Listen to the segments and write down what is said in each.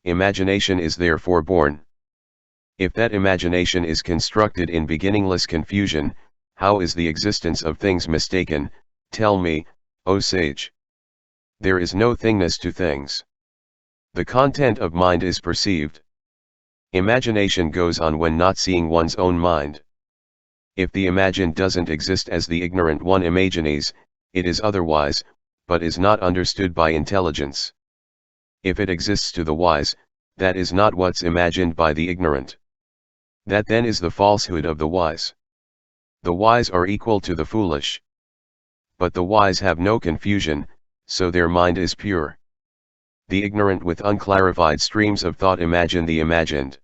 imagination is therefore born. If that imagination is constructed in beginningless confusion, how is the existence of things mistaken? Tell me, O sage. There is no thingness to things. The content of mind is perceived. Imagination goes on when not seeing one's own mind. If the imagined doesn't exist as the ignorant one imagines, it is otherwise, but is not understood by intelligence. If it exists to the wise, that is not what's imagined by the ignorant. That then is the falsehood of the wise. The wise are equal to the foolish. But the wise have no confusion, so their mind is pure. The ignorant with unclarified streams of thought imagine the imagined.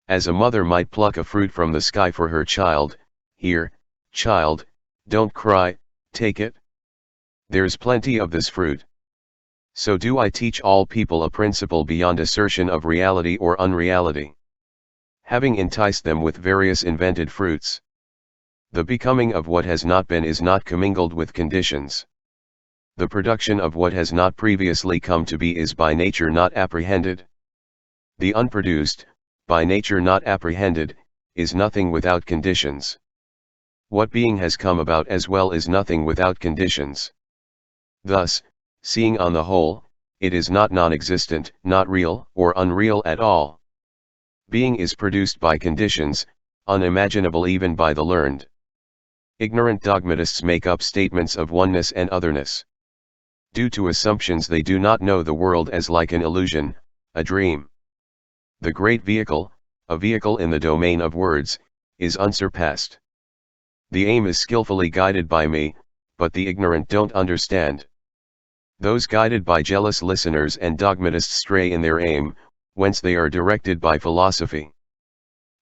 As a mother might pluck a fruit from the sky for her child, here, child, don't cry, take it. There's plenty of this fruit. So do I teach all people a principle beyond assertion of reality or unreality. Having enticed them with various invented fruits. The becoming of what has not been is not commingled with conditions. The production of what has not previously come to be is by nature not apprehended. The unproduced, by nature not apprehended, is nothing without conditions. What being has come about as well is nothing without conditions. Thus, seeing on the whole, it is not non-existent, not real, or unreal at all. Being is produced by conditions, unimaginable even by the learned. Ignorant dogmatists make up statements of oneness and otherness. Due to assumptions they do not know the world as like an illusion, a dream. The great vehicle, a vehicle in the domain of words, is unsurpassed. The aim is skillfully guided by me, but the ignorant don't understand. Those guided by jealous listeners and dogmatists stray in their aim, whence they are directed by philosophy.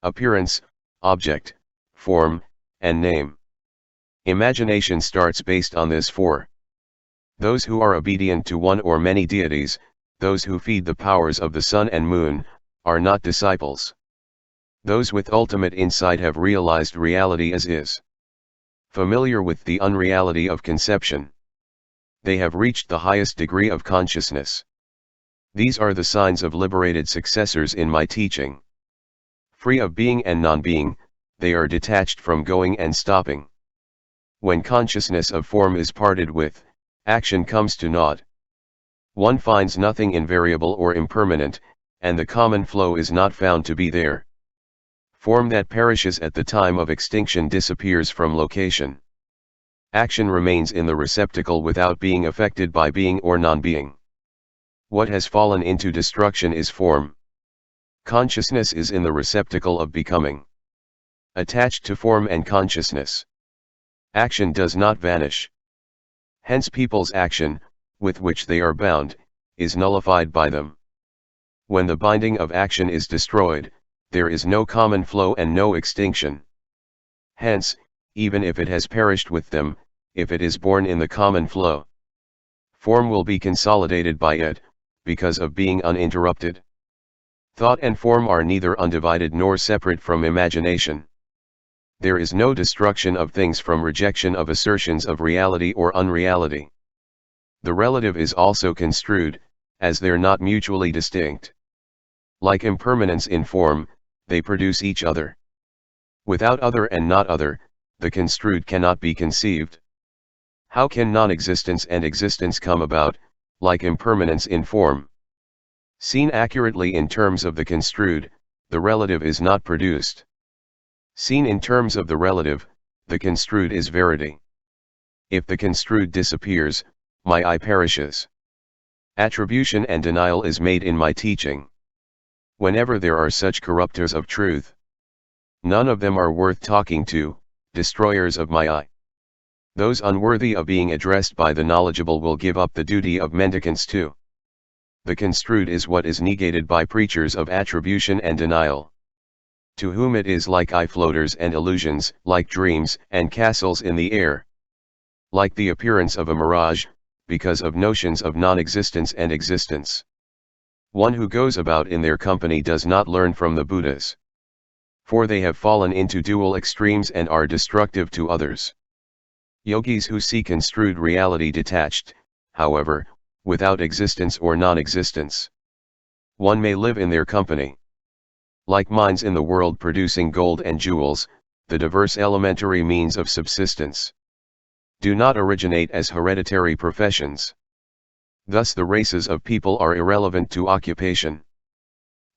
Appearance, object, form, and name. Imagination starts based on this four. Those who are obedient to one or many deities, those who feed the powers of the sun and moon, are not disciples. Those with ultimate insight have realized reality as is. Familiar with the unreality of conception. They have reached the highest degree of consciousness. These are the signs of liberated successors in my teaching. Free of being and non-being, they are detached from going and stopping. When consciousness of form is parted with, action comes to naught. One finds nothing invariable or impermanent, and the common flow is not found to be there. Form that perishes at the time of extinction disappears from location. Action remains in the receptacle without being affected by being or non-being. What has fallen into destruction is form. Consciousness is in the receptacle of becoming. Attached to form and consciousness. Action does not vanish. Hence people's action, with which they are bound, is nullified by them. When the binding of action is destroyed, there is no common flow and no extinction. Hence, even if it has perished with them, if it is born in the common flow, form will be consolidated by it, because of being uninterrupted. Thought and form are neither undivided nor separate from imagination. There is no destruction of things from rejection of assertions of reality or unreality. The relative is also construed, as they're not mutually distinct. Like impermanence in form, they produce each other. Without other and not other, the construed cannot be conceived. How can non-existence and existence come about, like impermanence in form? Seen accurately in terms of the construed, the relative is not produced. Seen in terms of the relative, the construed is verity. If the construed disappears, my eye perishes. Attribution and denial is made in my teaching. Whenever there are such corruptors of truth, none of them are worth talking to, destroyers of my eye. Those unworthy of being addressed by the knowledgeable will give up the duty of mendicants too. The construed is what is negated by preachers of attribution and denial. To whom it is like eye floaters and illusions, like dreams and castles in the air. Like the appearance of a mirage, because of notions of non-existence and existence. One who goes about in their company does not learn from the Buddhas. For they have fallen into dual extremes and are destructive to others. Yogis who see construed reality detached, however, without existence or non-existence. One may live in their company. Like mines in the world producing gold and jewels, the diverse elementary means of subsistence do not originate as hereditary professions. Thus the races of people are irrelevant to occupation.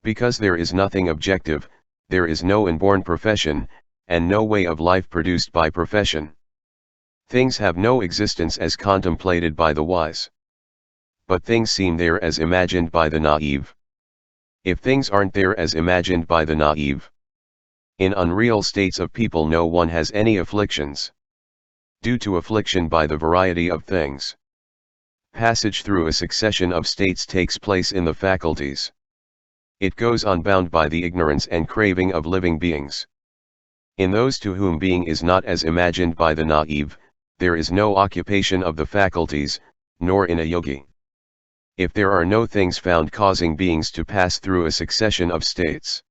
Because there is nothing objective, there is no inborn profession, and no way of life produced by profession. Things have no existence as contemplated by the wise. But things seem there as imagined by the naive. If things aren't there as imagined by the naive, in unreal states of people no one has any afflictions. Due to affliction by the variety of things, passage through a succession of states takes place in the faculties. It goes on bound by the ignorance and craving of living beings. In those to whom being is not as imagined by the naive, there is no occupation of the faculties, nor in a yogi. If there are no things found causing beings to pass through a succession of states,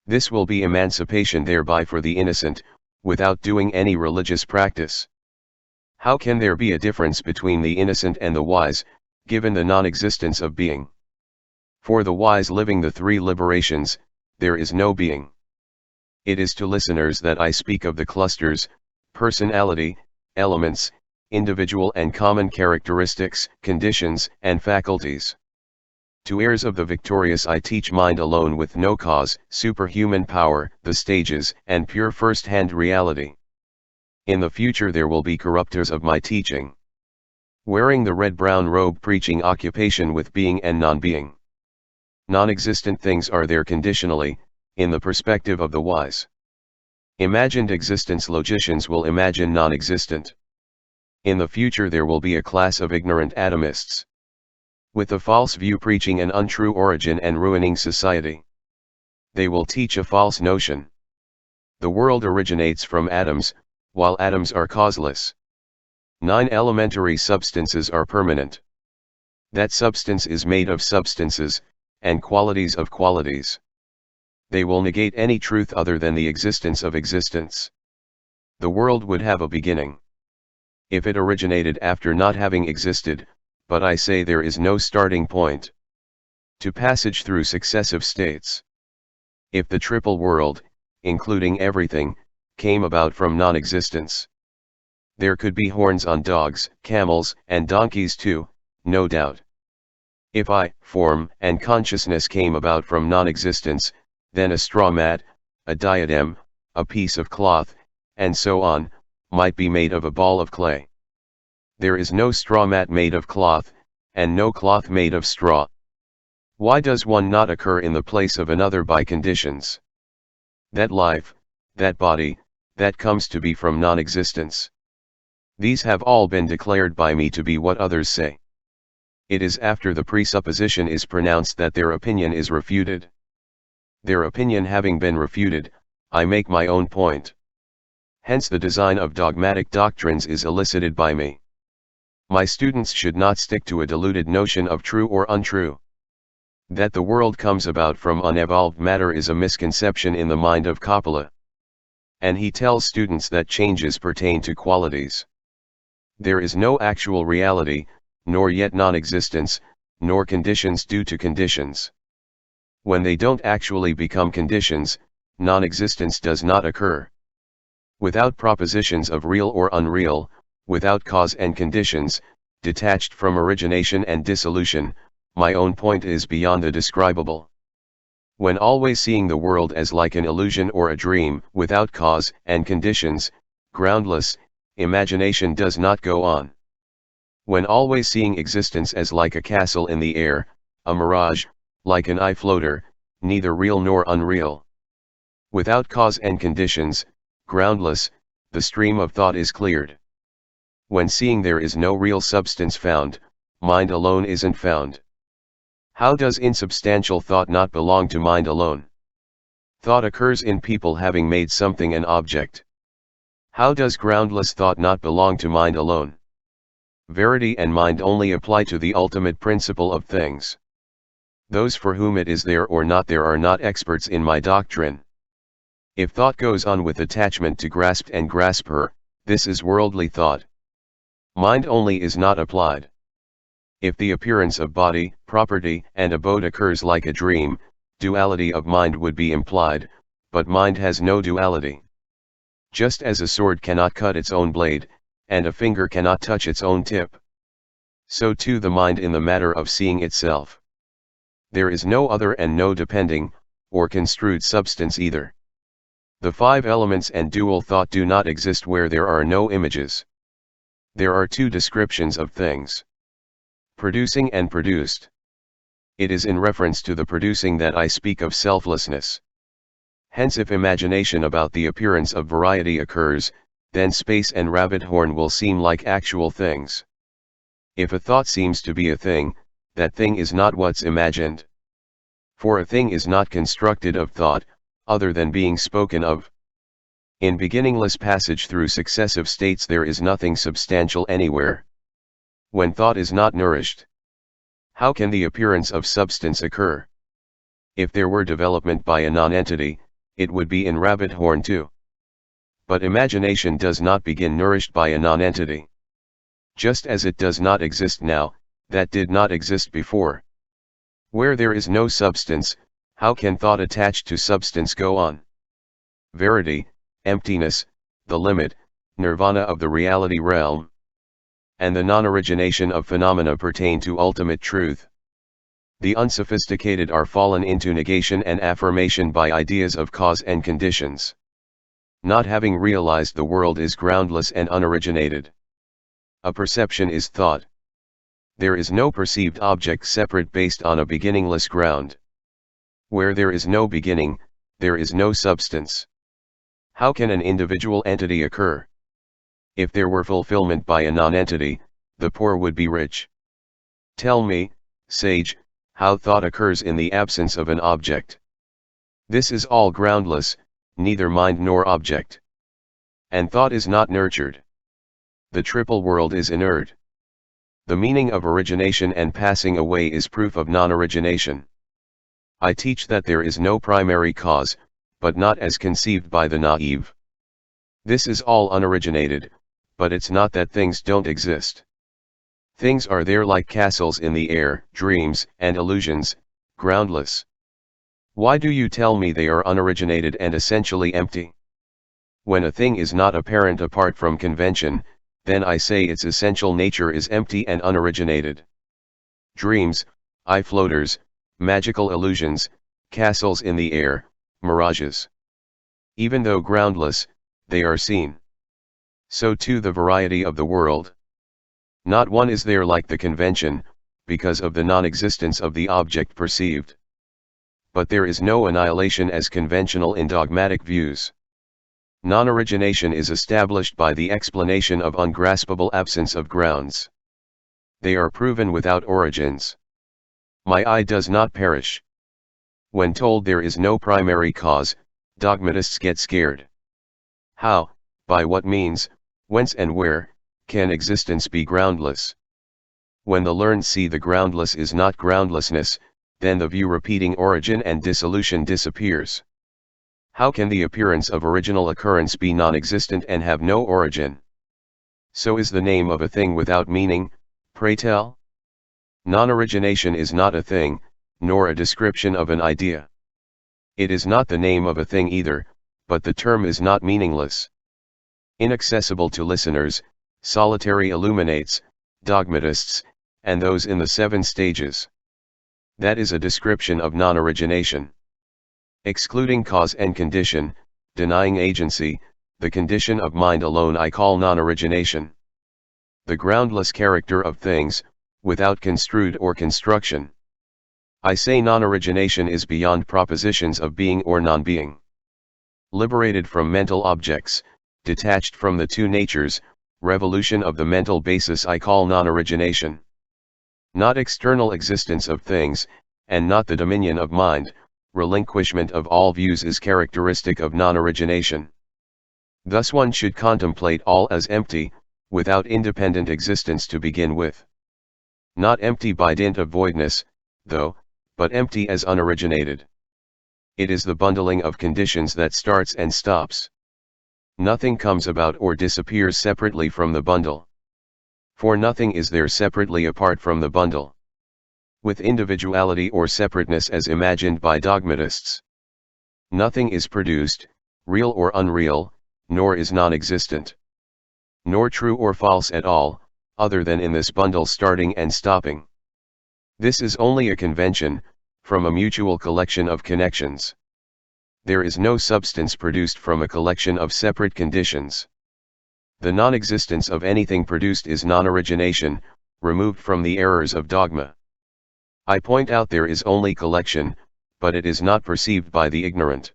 this will be emancipation thereby for the innocent, without doing any religious practice. How can there be a difference between the innocent and the wise, given the non-existence of being? For the wise living the three liberations, there is no being. It is to listeners that I speak of the clusters, personality, elements, individual and common characteristics, conditions, and faculties. To heirs of the victorious I teach mind alone with no cause, superhuman power, the stages, and pure first-hand reality. In the future there will be corruptors of my teaching, wearing the red-brown robe preaching occupation with being and non-being. Non-existent things are there conditionally, in the perspective of the wise. Imagined existence logicians will imagine non-existent. In the future there will be a class of ignorant atomists, with a false view preaching an untrue origin and ruining society. They will teach a false notion. The world originates from atoms, while atoms are causeless. 9 elementary substances are permanent. That substance is made of substances, and qualities of qualities. They will negate any truth other than the existence of existence. The world would have a beginning if it originated after not having existed, but I say there is no starting point to passage through successive states. If the triple world, including everything, came about from non-existence, there could be horns on dogs, camels, and donkeys too, no doubt. If I, form, and consciousness came about from non-existence, then a straw mat, a diadem, a piece of cloth, and so on, might be made of a ball of clay. There is no straw mat made of cloth, and no cloth made of straw. Why does one not occur in the place of another by conditions? That life, that body, that comes to be from non-existence. These have all been declared by me to be what others say. It is after the presupposition is pronounced that their opinion is refuted. Their opinion having been refuted, I make my own point. Hence the design of dogmatic doctrines is elicited by me. My students should not stick to a deluded notion of true or untrue. That the world comes about from unevolved matter is a misconception in the mind of Kapila. And he tells students that changes pertain to qualities. There is no actual reality, nor yet non-existence, nor conditions due to conditions. When they don't actually become conditions, non-existence does not occur. Without propositions of real or unreal, without cause and conditions, detached from origination and dissolution, my own point is beyond the describable. When always seeing the world as like an illusion or a dream, without cause and conditions, groundless, imagination does not go on. When always seeing existence as like a castle in the air, a mirage, like an eye floater, neither real nor unreal. Without cause and conditions, groundless, the stream of thought is cleared. When seeing there is no real substance found, mind alone isn't found. How does insubstantial thought not belong to mind alone? Thought occurs in people having made something an object. How does groundless thought not belong to mind alone? Verity and mind only apply to the ultimate principle of things. Those for whom it is there or not there are not experts in my doctrine. If thought goes on with attachment to grasped and grasper, this is worldly thought. Mind only is not applied. If the appearance of body, property, and abode occurs like a dream, duality of mind would be implied, but mind has no duality. Just as a sword cannot cut its own blade, and a finger cannot touch its own tip, so too the mind in the matter of seeing itself. There is no other and no depending, or construed substance either. The five elements and dual thought do not exist where there are no images. There are two descriptions of things: producing and produced. It is in reference to the producing that I speak of selflessness. Hence, if imagination about the appearance of variety occurs, then space and rabbit horn will seem like actual things. If a thought seems to be a thing, that thing is not what's imagined. For a thing is not constructed of thought, other than being spoken of. In beginningless passage through successive states there is nothing substantial anywhere. When thought is not nourished, how can the appearance of substance occur? If there were development by a non-entity, it would be in rabbit horn too. But imagination does not begin nourished by a non-entity. Just as it does not exist now, that did not exist before. Where there is no substance, how can thought attached to substance go on? Verity, emptiness, the limit, nirvana of the reality realm, and the non-origination of phenomena pertain to ultimate truth. The unsophisticated are fallen into negation and affirmation by ideas of cause and conditions. Not having realized the world is groundless and unoriginated. A perception is thought. There is no perceived object separate based on a beginningless ground. Where there is no beginning, there is no substance. How can an individual entity occur? If there were fulfillment by a non-entity, the poor would be rich. Tell me, sage, how thought occurs in the absence of an object. This is all groundless, neither mind nor object. And thought is not nurtured. The triple world is inert. The meaning of origination and passing away is proof of non-origination. I teach that there is no primary cause, but not as conceived by the naive. This is all unoriginated, but it's not that things don't exist. Things are there like castles in the air, dreams and illusions, groundless. Why do you tell me they are unoriginated and essentially empty? When a thing is not apparent apart from convention, then I say its essential nature is empty and unoriginated. Dreams, eye-floaters, magical illusions, castles in the air, mirages. Even though groundless, they are seen. So too the variety of the world. Not one is there like the convention, because of the non-existence of the object perceived. But there is no annihilation as conventional in dogmatic views. Non-origination is established by the explanation of ungraspable absence of grounds. They are proven without origins. My eye does not perish. When told there is no primary cause, dogmatists get scared. How, by what means, whence and where, can existence be groundless? When the learned see the groundless is not groundlessness, then the view repeating origin and dissolution disappears. How can the appearance of original occurrence be non-existent and have no origin? So is the name of a thing without meaning, pray tell? Non-origination is not a thing, nor a description of an idea. It is not the name of a thing either, but the term is not meaningless. Inaccessible to listeners, solitary illuminates, dogmatists, and those in the 7 stages. That is a description of non-origination. Excluding cause and condition, denying agency, the condition of mind alone I call non-origination. The groundless character of things, without construed or construction. I say non-origination is beyond propositions of being or non-being. Liberated from mental objects, detached from the two natures, revolution of the mental basis I call non-origination. Not external existence of things, and not the dominion of mind, relinquishment of all views is characteristic of non-origination. Thus one should contemplate all as empty, without independent existence to begin with. Not empty by dint of voidness, though, but empty as unoriginated. It is the bundling of conditions that starts and stops. Nothing comes about or disappears separately from the bundle. For nothing is there separately apart from the bundle. With individuality or separateness as imagined by dogmatists. Nothing is produced, real or unreal, nor is non-existent. Nor true or false at all, other than in this bundle starting and stopping. This is only a convention, from a mutual collection of connections. There is no substance produced from a collection of separate conditions. The non-existence of anything produced is non-origination, removed from the errors of dogma. I point out there is only collection, but it is not perceived by the ignorant.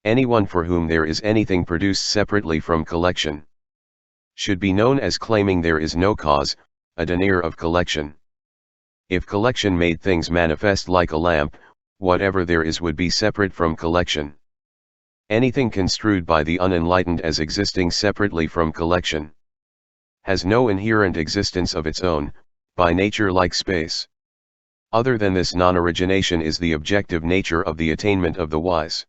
Anyone for whom there is anything produced separately from collection should be known as claiming there is no cause, a denier of collection. If collection made things manifest like a lamp, whatever there is would be separate from collection. Anything construed by the unenlightened as existing separately from collection has no inherent existence of its own, by nature like space. Other than this non-origination is the objective nature of the attainment of the wise.